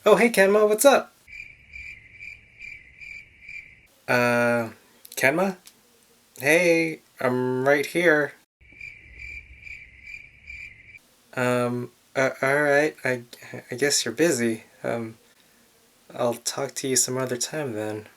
Oh, hey Kenma, what's up? Kenma? Hey, I'm right here. Alright, I guess you're busy. I'll talk to you some other time then.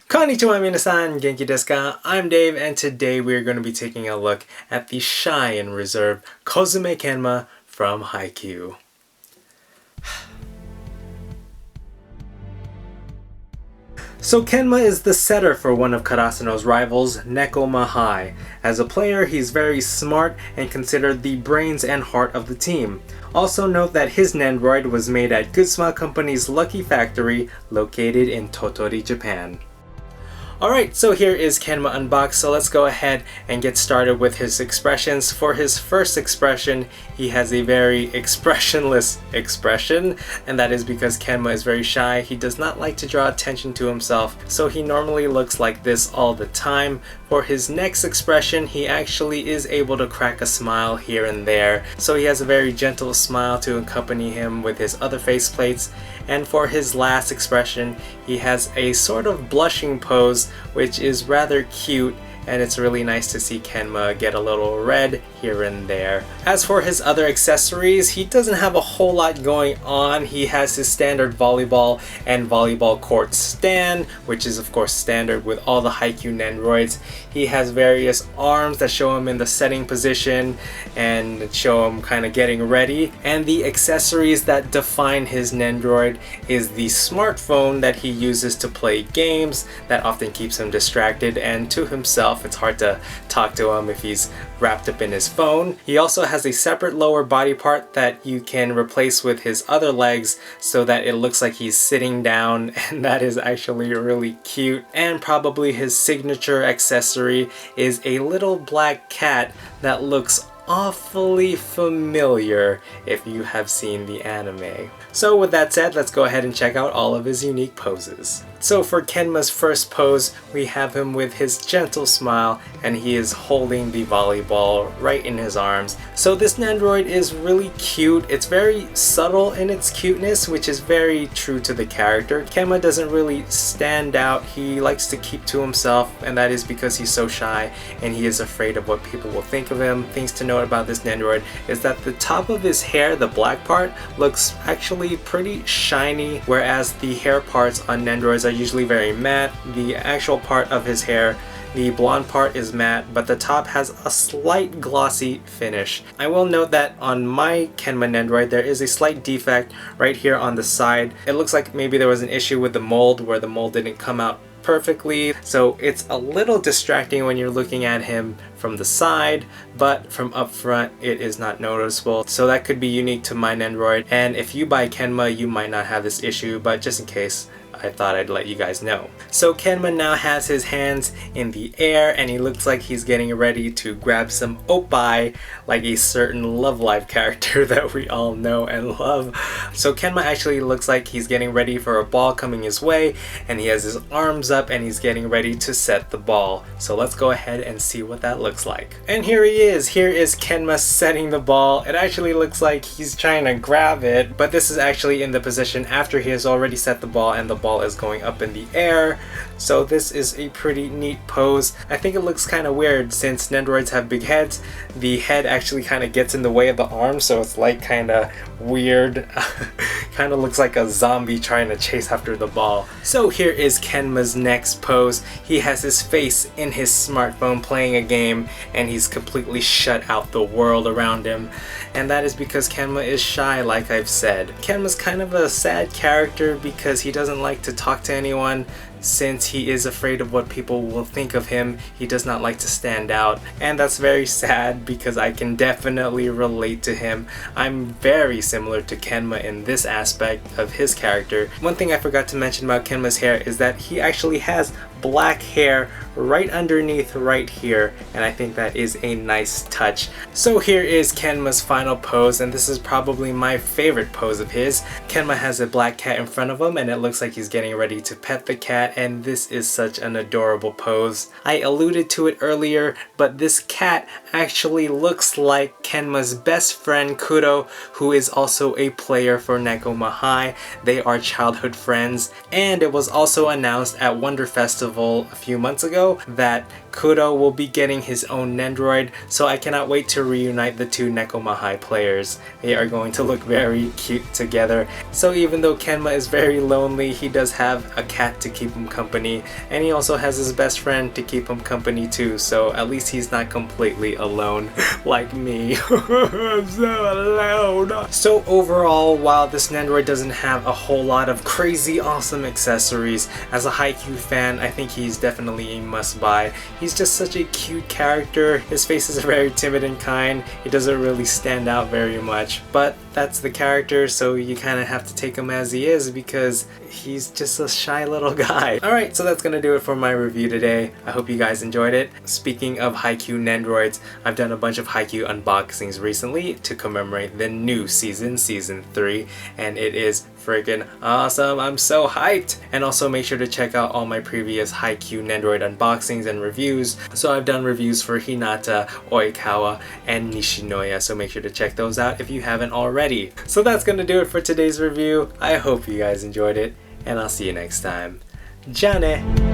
Konnichiwa minasan, genki desu ka? I'm Dave, and today we're going to be taking a look at the shy and reserved Kozume Kenma from Haikyuu. So Kenma is the setter for one of Karasuno's rivals, Nekoma High. As a player, he's very smart and considered the brains and heart of the team. Also note that his Nendoroid was made at Guzma Company's Lucky Factory, located in Tottori, Japan. Alright, so here is Kenma Unboxed, so let's go ahead and get started with his expressions. For his first expression, he has a very expressionless expression, and that is because Kenma is very shy. He does not like to draw attention to himself, so he normally looks like this all the time. For his next expression, he actually is able to crack a smile here and there, so he has a very gentle smile to accompany him with his other faceplates. And for his last expression, he has a sort of blushing pose, which is rather cute, and it's really nice to see Kenma get a little red here and there. As for his other accessories, he doesn't have a whole lot going on. He has his standard volleyball and volleyball court stand, which is of course standard with all the Haikyuu Nendoroids. He has various arms that show him in the setting position and show him kind of getting ready. And the accessories that define his Nendoroid is the smartphone that he uses to play games that often keeps him distracted, and to himself it's hard to talk to him if he's wrapped up in his phone. He also has a separate lower body part that you can replace with his other legs so that it looks like he's sitting down, and that is actually really cute. And probably his signature accessory is a little black cat that looks awfully familiar if you have seen the anime. So with that said, let's go ahead and check out all of his unique poses. So for Kenma's first pose, we have him with his gentle smile, and he is holding the volleyball right in his arms. So this Nendoroid is really cute. It's very subtle in its cuteness, which is very true to the character. Kenma doesn't really stand out. He likes to keep to himself, and that is because he's so shy and he is afraid of what people will think of him. Things to note about this Nendoroid is that the top of his hair, the black part, looks actually pretty shiny, whereas the hair parts on Nendoroids are usually very matte. The actual part of his hair, the blonde part, is matte, but the top has a slight glossy finish. I will note that on my Kenma Nendoroid there is a slight defect right here on the side. It looks like maybe there was an issue with the mold where the mold didn't come out perfectly, so it's a little distracting when you're looking at him from the side, but from up front it is not noticeable. So that could be unique to my Nendoroid, and if you buy Kenma you might not have this issue, but just in case, I thought I'd let you guys know. So Kenma now has his hands in the air, and he looks like he's getting ready to grab some oppai, like a certain Love Live character that we all know and love. So Kenma actually looks like he's getting ready for a ball coming his way, and he has his arms up and he's getting ready to set the ball. So let's go ahead and see what that looks like. And here he is. Here is Kenma setting the ball. It actually looks like he's trying to grab it, but this is actually in the position after he has already set the ball and the ball is going up in the air. So this is a pretty neat pose. I think it looks kind of weird since Nendoroids have big heads. The head actually kind of gets in the way of the arm, so it's like kind of weird. Kind of looks like a zombie trying to chase after the ball. So here is Kenma's next pose. He has his face in his smartphone playing a game, and he's completely shut out the world around him. And that is because Kenma is shy, like I've said. Kenma's kind of a sad character because he doesn't like to talk to anyone. Since he is afraid of what people will think of him, he does not like to stand out, and that's very sad because I can definitely relate to him. I'm very similar to Kenma in this aspect of his character. One thing I forgot to mention about Kenma's hair is that he actually has black hair right underneath right here, and I think that is a nice touch. So here is Kenma's final pose, and this is probably my favorite pose of his. Kenma has a black cat in front of him, and it looks like he's getting ready to pet the cat, and this is such an adorable pose. I alluded to it earlier, but this cat actually looks like Kenma's best friend Kuro, who is also a player for Nekoma High. They are childhood friends, and it was also announced at Wonder Festival a few months ago that Kuro will be getting his own Nendoroid, so I cannot wait to reunite the two Nekoma High players. They are going to look very cute together. So even though Kenma is very lonely, he does have a cat to keep him company, and he also has his best friend to keep him company too, so at least he's not completely alone like me. I'm so alone. So overall, while this Nendoroid doesn't have a whole lot of crazy awesome accessories, as a Haikyuu fan, I think he's definitely a must-buy. He's just such a cute character. His face is very timid and kind. He doesn't really stand out very much, but that's the character, so you kind of have to take him as he is because he's just a shy little guy. Alright, so that's gonna do it for my review today. I hope you guys enjoyed it. Speaking of Haikyuu Nendoroids, I've done a bunch of Haikyuu unboxings recently to commemorate the new season 3, and it is freaking awesome. I'm so hyped! And also make sure to check out all my previous Haikyuu Nendoroid unboxings and reviews. So I've done reviews for Hinata, Oikawa, and Nishinoya, so make sure to check those out if you haven't already. So that's gonna do it for today's review. I hope you guys enjoyed it, and I'll see you next time. Ja ne!